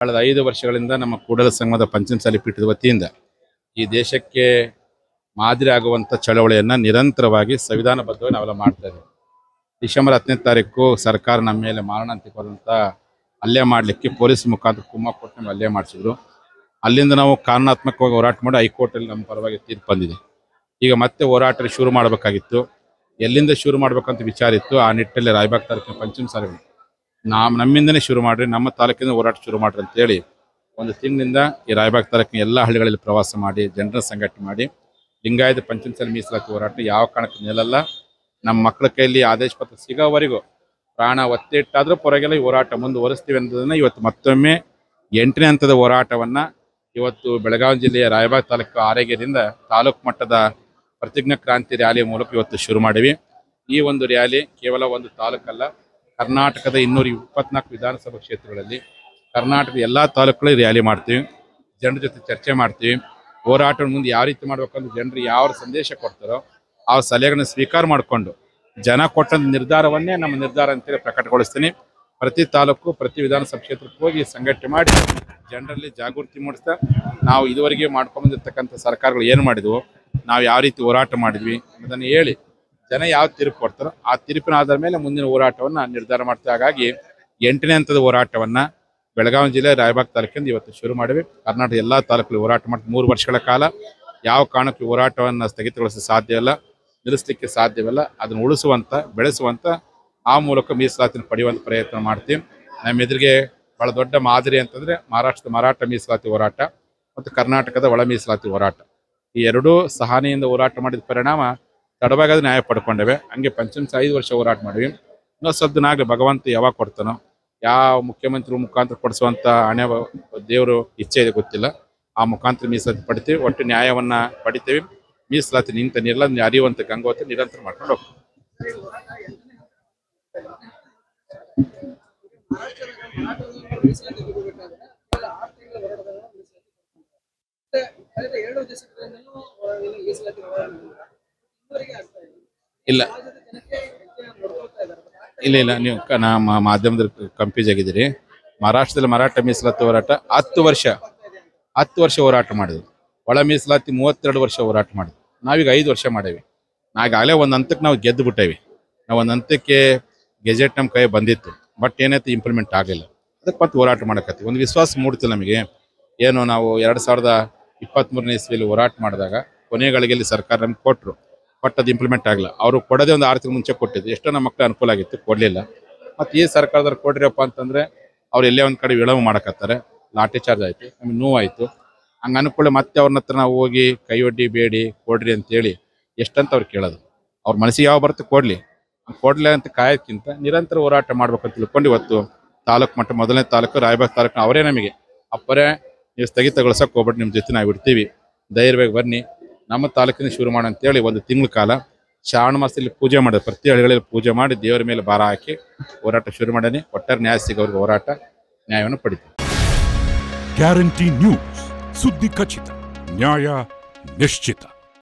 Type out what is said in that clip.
ಕಳೆದ 5 ವರ್ಷಗಳಿಂದ ನಮ್ಮ ಕೂಡಲ ಸಂಗಮದ ಪಂಚಮಸಾಲಿ ಪೀಠದ ವತಿಯಿಂದ ಈ ದೇಶಕ್ಕೆ ಮಾದರಿ ಆಗುವಂಥ ಚಳವಳಿಯನ್ನು ನಿರಂತರವಾಗಿ ಸಂವಿಧಾನಬದ್ಧವಾಗಿ ನಾವೆಲ್ಲ ಮಾಡ್ತಾ ಇದ್ದೀವಿ. ಡಿಸೆಂಬರ್ 10ನೇ ತಾರೀಕು ಸರ್ಕಾರ ನಮ್ಮ ಮೇಲೆ ಮಾರಣಾಂತಿಕವಾದಂಥ ಹಲ್ಲೆ ಮಾಡಲಿಕ್ಕೆ ಪೊಲೀಸ್ ಮುಖಾಂತರ ಕುಮ್ಮಕ್ಕು ಕೊಟ್ಟು ನಮ್ಗೆ ಹಲ್ಲೆ ಮಾಡಿಸಿದ್ರು. ಅಲ್ಲಿಂದ ನಾವು ಕಾನೂನಾತ್ಮಕವಾಗಿ ಹೋರಾಟ ಮಾಡಿ ಹೈಕೋರ್ಟಲ್ಲಿ ನಮ್ಮ ಪರವಾಗಿ ತೀರ್ಪು ಬಂದಿದೆ. ಈಗ ಮತ್ತೆ ಹೋರಾಟ ಶುರು ಮಾಡಬೇಕಾಗಿತ್ತು. ಎಲ್ಲಿಂದ ಶುರು ಮಾಡಬೇಕಂತ ವಿಚಾರ ಇತ್ತು. ಆ ನಿಟ್ಟಲ್ಲಿ ರಾಯಬಾಗ್ ತಾಲೂಕಿನ ಪಂಚಮಸಾಲಿಗಳು ನಮ್ಮಿಂದನೇ ಶುರು ಮಾಡಿರಿ, ನಮ್ಮ ತಾಲೂಕಿಂದ ಹೋರಾಟ ಶುರು ಮಾಡ್ರಿ ಅಂತೇಳಿ ಒಂದು ತಿಂಗಳಿಂದ ಈ ರಾಯಬಾಗ್ ತಾಲೂಕಿನ ಎಲ್ಲ ಹಳ್ಳಿಗಳಲ್ಲಿ ಪ್ರವಾಸ ಮಾಡಿ ಜನರ ಸಂಘಟನೆ ಮಾಡಿ ಲಿಂಗಾಯತ ಪಂಚಮಸಾಲಿ ಮೀಸಲಾತಿ ಹೋರಾಟ ಯಾವ ಕಾರಣಕ್ಕೆ ನಿಲ್ಲಲ್ಲ, ನಮ್ಮ ಮಕ್ಕಳ ಕೈಯಲ್ಲಿ ಆದೇಶ ಪತ್ರ ಸಿಗೋವರೆಗೂ ಪ್ರಾಣ ಒತ್ತಿಟ್ಟಾದರೂ ಪರವಾಗಿಲ್ಲ ಈ ಹೋರಾಟ ಮುಂದುವರಿಸ್ತೀವಿ ಅನ್ನೋದನ್ನು ಇವತ್ತು ಮತ್ತೊಮ್ಮೆ 8ನೇ ಹಂತದ ಹೋರಾಟವನ್ನು ಇವತ್ತು ಬೆಳಗಾವಿ ಜಿಲ್ಲೆಯ ರಾಯಬಾಗ್ ತಾಲೂಕು ಆರೋಗ್ಯದಿಂದ ತಾಲೂಕು ಮಟ್ಟದ ಪ್ರತಿಜ್ಞಾ ಕ್ರಾಂತಿ ರ್ಯಾಲಿ ಮೂಲಕ ಇವತ್ತು ಶುರು ಮಾಡಿವಿ. ಈ ಒಂದು ರ್ಯಾಲಿ ಕೇವಲ ಒಂದು ತಾಲೂಕಲ್ಲ, ಕರ್ನಾಟಕದ 224 ವಿಧಾನಸಭಾ ಕ್ಷೇತ್ರಗಳಲ್ಲಿ ಕರ್ನಾಟಕದ ಎಲ್ಲ ತಾಲೂಕುಗಳಲ್ಲಿ ರ್ಯಾಲಿ ಮಾಡ್ತೀವಿ. ಜನರ ಜೊತೆ ಚರ್ಚೆ ಮಾಡ್ತೀವಿ. ಹೋರಾಟ ಮುಂದೆ ಯಾವ ರೀತಿ ಮಾಡ್ಬೇಕಂದ್ರೆ ಜನರು ಯಾವ ಸಂದೇಶ ಕೊಡ್ತಾರೋ ಆ ಸಲಹೆಗಳನ್ನು ಸ್ವೀಕಾರ ಮಾಡಿಕೊಂಡು ಜನ ಕೊಟ್ಟಂತ ನಿರ್ಧಾರವನ್ನೇ ನಮ್ಮ ನಿರ್ಧಾರ ಅಂತೇಳಿ ಪ್ರಕಟಗೊಳಿಸ್ತೀನಿ. ಪ್ರತಿ ತಾಲೂಕು ಪ್ರತಿ ವಿಧಾನಸಭಾ ಕ್ಷೇತ್ರಕ್ಕೆ ಹೋಗಿ ಸಂಘಟನೆ ಮಾಡಿ ಜನರಲ್ಲಿ ಜಾಗೃತಿ ಮೂಡಿಸ್ತಾ ನಾವು ಇದುವರೆಗೆ ಮಾಡ್ಕೊಂಡ್ಬಂದಿರ್ತಕ್ಕಂಥ ಸರ್ಕಾರಗಳು ಏನು ಮಾಡಿದ್ವು, ನಾವು ಯಾವ ರೀತಿ ಹೋರಾಟ ಮಾಡಿದ್ವಿ ಅನ್ನೋದನ್ನು ಹೇಳಿ ಜನ ಯಾವ ತೀರ್ಪು ಕೊಡ್ತಾರೋ ಆ ತೀರ್ಪಿನ ಆಧಾರ ಮೇಲೆ ಮುಂದಿನ ಹೋರಾಟವನ್ನು ನಿರ್ಧಾರ ಮಾಡ್ತೀವಿ. ಹಾಗಾಗಿ 8ನೇ ಹಂತದ ಹೋರಾಟವನ್ನು ಬೆಳಗಾವಿ ಜಿಲ್ಲೆ ರಾಯಬಾಗ್ ತಾಲೂಕಿಂದ ಇವತ್ತು ಶುರು ಮಾಡಿವಿ. ಕರ್ನಾಟಕದ ಎಲ್ಲ ತಾಲೂಕಲ್ಲಿ ಹೋರಾಟ ಮಾಡಿ 3 ವರ್ಷಗಳ ಕಾಲ ಯಾವ ಕಾರಣಕ್ಕೂ ಹೋರಾಟವನ್ನು ಸ್ಥಗಿತಗೊಳಿಸಲು ಸಾಧ್ಯವಿಲ್ಲ, ನಿಲ್ಲಿಸಲಿಕ್ಕೆ ಸಾಧ್ಯವಿಲ್ಲ. ಅದನ್ನು ಉಳಿಸುವಂಥ ಬೆಳೆಸುವಂಥ ಆ ಮೂಲಕ ಮೀಸಲಾತಿನ ಪಡೆಯುವಂಥ ಪ್ರಯತ್ನ ಮಾಡ್ತೀವಿ. ನಮ್ಮ ಎದುರಿಗೆ ಬಹಳ ದೊಡ್ಡ ಮಾದರಿ ಅಂತಂದರೆ ಮಹಾರಾಷ್ಟ್ರದ ಮರಾಠ ಮೀಸಲಾತಿ ಹೋರಾಟ ಮತ್ತು ಕರ್ನಾಟಕದ ಒಳ ಮೀಸಲಾತಿ ಹೋರಾಟ. ಈ ಎರಡೂ ಸಹನೆಯಿಂದ ಹೋರಾಟ ಮಾಡಿದ ಪರಿಣಾಮ ತಡವಾಗದ ನ್ಯಾಯ ಪಡ್ಕೊಂಡೇವೆ. ಹಂಗೆ ಪಂಚಮಸಾಲಿ 5 ವರ್ಷ ಹೋರಾಟ ಮಾಡಿವಿ. ಇನ್ನೂ ಸ್ವಲ್ಪ ದಿನ ಆಗಲಿ, ಭಗವಂತ ಯಾವಾಗ ಕೊಡ್ತಾನೋ, ಯಾವ ಮುಖ್ಯಮಂತ್ರಿ ಮುಖಾಂತರ ಕೊಡಿಸುವಂಥ ಹಣೆ ದೇವರು ಇಚ್ಛೆ ಇದೆ ಗೊತ್ತಿಲ್ಲ. ಆ ಮುಖಾಂತರ ಮೀಸಲಾತಿ ಪಡಿತೀವಿ, ಒಟ್ಟು ನ್ಯಾಯವನ್ನು ಪಡಿತೀವಿ. ಮೀಸಲಾತಿ ನಿಂತ ನಿರ್ಲ ಅರಿಯುವಂಥ ಗಂಗೋತ್ರಿ ನಿರಂತರ ಮಾಡ್ಕೊಂಡು ಹೋಗ್ತೀವಿ. ಇಲ್ಲ ಇಲ್ಲ ಇಲ್ಲ ನೀವು ನಮ್ಮ ಮಾಧ್ಯಮದಲ್ಲಿ ಕನ್ಫ್ಯೂಸ್ ಆಗಿದ್ದೀರಿ. ಮಹಾರಾಷ್ಟ್ರದಲ್ಲಿ ಮರಾಠ ಮೀಸಲಾತಿ ಹೋರಾಟ 10 ವರ್ಷ ಹೋರಾಟ ಮಾಡಿದ್ವಿ. ಒಳ ಮೀಸಲಾತಿ 32 ವರ್ಷ ಹೋರಾಟ ಮಾಡಿದ್ವಿ. ನಾವೀಗ 5 ವರ್ಷ ಮಾಡೇವಿ. ನಾಗಾಗಲೇ ಒಂದು ಹಂತಕ್ಕೆ ನಾವು ಗೆದ್ದು ಬಿಟ್ಟೇವಿ. ನಾವು ಒಂದು ಹಂತಕ್ಕೆ ಗೆಜೆಟ್ ನಮ್ಮ ಕೈ ಬಂದಿತ್ತು, ಬಟ್ ಏನೈತೆ ಇಂಪ್ಲಿಮೆಂಟ್ ಆಗಲಿಲ್ಲ. ಅದಕ್ಕೆ ಮತ್ತೆ ಹೋರಾಟ ಮಾಡಕತ್ತೀವಿ. ಒಂದು ವಿಶ್ವಾಸ ಮೂಡ್ತಿಲ್ಲ ನಮಗೆ. ಏನು ನಾವು 2023ನೇ ಇಸ್ವಿಯಲ್ಲಿ ಹೋರಾಟ ಮಾಡಿದಾಗ ಕೊನೆಗಳಿಗೆಲ್ಲಿ ಸರ್ಕಾರ ನಮ್ಗೆ ಕೊಟ್ಟರು, ಅದು ಇಂಪ್ಲಿಮೆಂಟ್ ಆಗಲ್ಲ. ಅವರು ಕೊಡೋದೇ ಒಂದು 6 ತಿಂಗಳು ಮುಂಚೆ ಕೊಟ್ಟಿದ್ದು. ಎಷ್ಟೋ ನಮ್ಮ ಮಕ್ಕಳು ಅನುಕೂಲ ಆಗಿತ್ತು, ಕೊಡಲಿಲ್ಲ. ಮತ್ತು ಈ ಸರ್ಕಾರದವ್ರು ಕೊಡ್ರಿಯಪ್ಪ ಅಂತಂದರೆ ಅವ್ರು ಎಲ್ಲೇ ಒಂದು ಕಡೆ ವಿಳಂಬ ಮಾಡಕತ್ತಾರೆ. ಲಾಠಿ ಚಾರ್ಜ್ ಆಯಿತು, ನಮಗೆ ನೋವಾಯಿತು. ಹಂಗೆ ಅನುಕೂಲ ಮತ್ತೆ ಅವ್ರನ್ನ ಹತ್ರ ನಾವು ಹೋಗಿ ಕೈಯೊಡ್ಡಿ ಬೇಡಿ ಕೊಡ್ರಿ ಅಂತೇಳಿ ಎಷ್ಟಂತ ಅವ್ರು ಕೇಳೋದು. ಅವ್ರ ಮನಸ್ಸಿಗೆ ಯಾವ ಬರುತ್ತೆ ಕೊಡಲಿ ಅಂತ ಕಾಯೋಕ್ಕಿಂತ ನಿರಂತರ ಹೋರಾಟ ಮಾಡ್ಬೇಕಂತ ತಿಳ್ಕೊಂಡು ಇವತ್ತು ತಾಲೂಕು ಮಟ್ಟ 1ನೇ ತಾಲೂಕು ರಾಯಬಾಗ್ ತಾಲೂಕಿನ ಅವರೇ ನಮಗೆ ಅಪ್ಪರೇ ನೀವು ಸ್ಥಗಿತಗೊಳಿಸೋಕೆ ಹೋಗ್ಬಿಟ್ಟು ನಿಮ್ಮ ಜೊತೆ ನಾವು ಇಡ್ತೀವಿ, ಧೈರ್ಯವಾಗಿ ಬನ್ನಿ, ನಮ್ಮ ತಾಲೂಕಿನ ಶುರು ಮಾಡಿ ಅಂತೇಳಿ ಒಂದು ತಿಂಗಳ ಕಾಲ ಶ್ರಾವಣ ಮಾಸದಲ್ಲಿ ಪೂಜೆ ಮಾಡೋದು. ಪ್ರತಿ ಹಳ್ಳಿಗಳಲ್ಲಿ ಪೂಜೆ ಮಾಡಿ ದೇವರ ಮೇಲೆ ಭಾರ ಹಾಕಿ ಹೋರಾಟ ಶುರು ಮಾಡೀನಿ. ಒಟ್ಟಾರೆ ನ್ಯಾಯ ಸಿಗೋರಿಗೆ ಹೋರಾಟ ನ್ಯಾಯವನ್ನು ಪಡಿತೀವಿ. ಗ್ಯಾರಂಟಿ ನ್ಯೂಸ್, ಸುದ್ದಿ ಖಚಿತ, ನ್ಯಾಯ ನಿಶ್ಚಿತ.